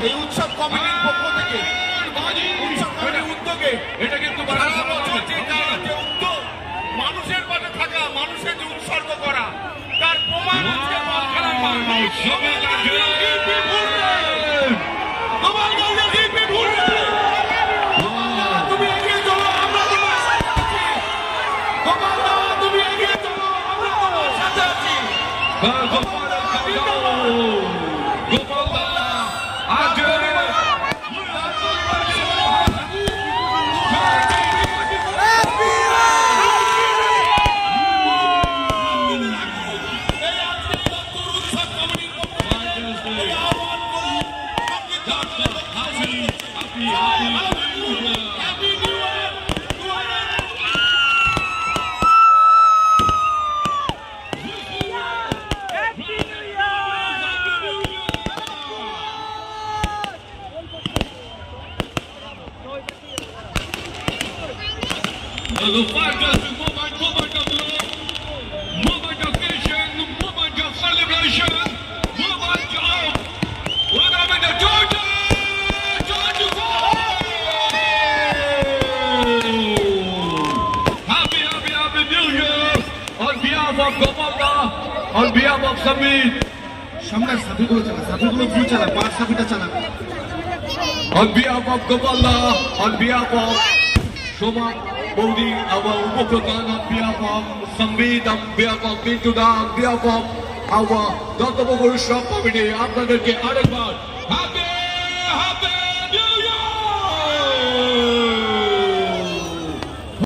এই উৎসব কমিটির পক্ষ থেকে উৎসব কমিটির উদ্যোগে এটা কিন্তু উদ্যোগ মানুষের পাশে থাকা, মানুষের যে উৎসর্গ করা, তার প্রমাণ তুমি এগিয়ে চলো, আমরা তোমার সাথে আছি। গোপালদা তুমি এগিয়ে চলো, আমরা তোমার সাথে আছি। The fighters, moment of love, moment of vision, moment of celebration, moment of whatever the Georgia! Happy New Year on behalf of Gopalda, on behalf of Samit. সামনে সাথীগুলো চালা, সাথীগুলো ভুল চালা, পাঁচ সাথীটা চালা। On behalf of Gopalda, on behalf of Shoma Modi, our Upapradhan, on behalf of Samit, on behalf of Mintuda, on behalf of our Dr. Shop Committee, আপনাদেরকে আরেকবার Happy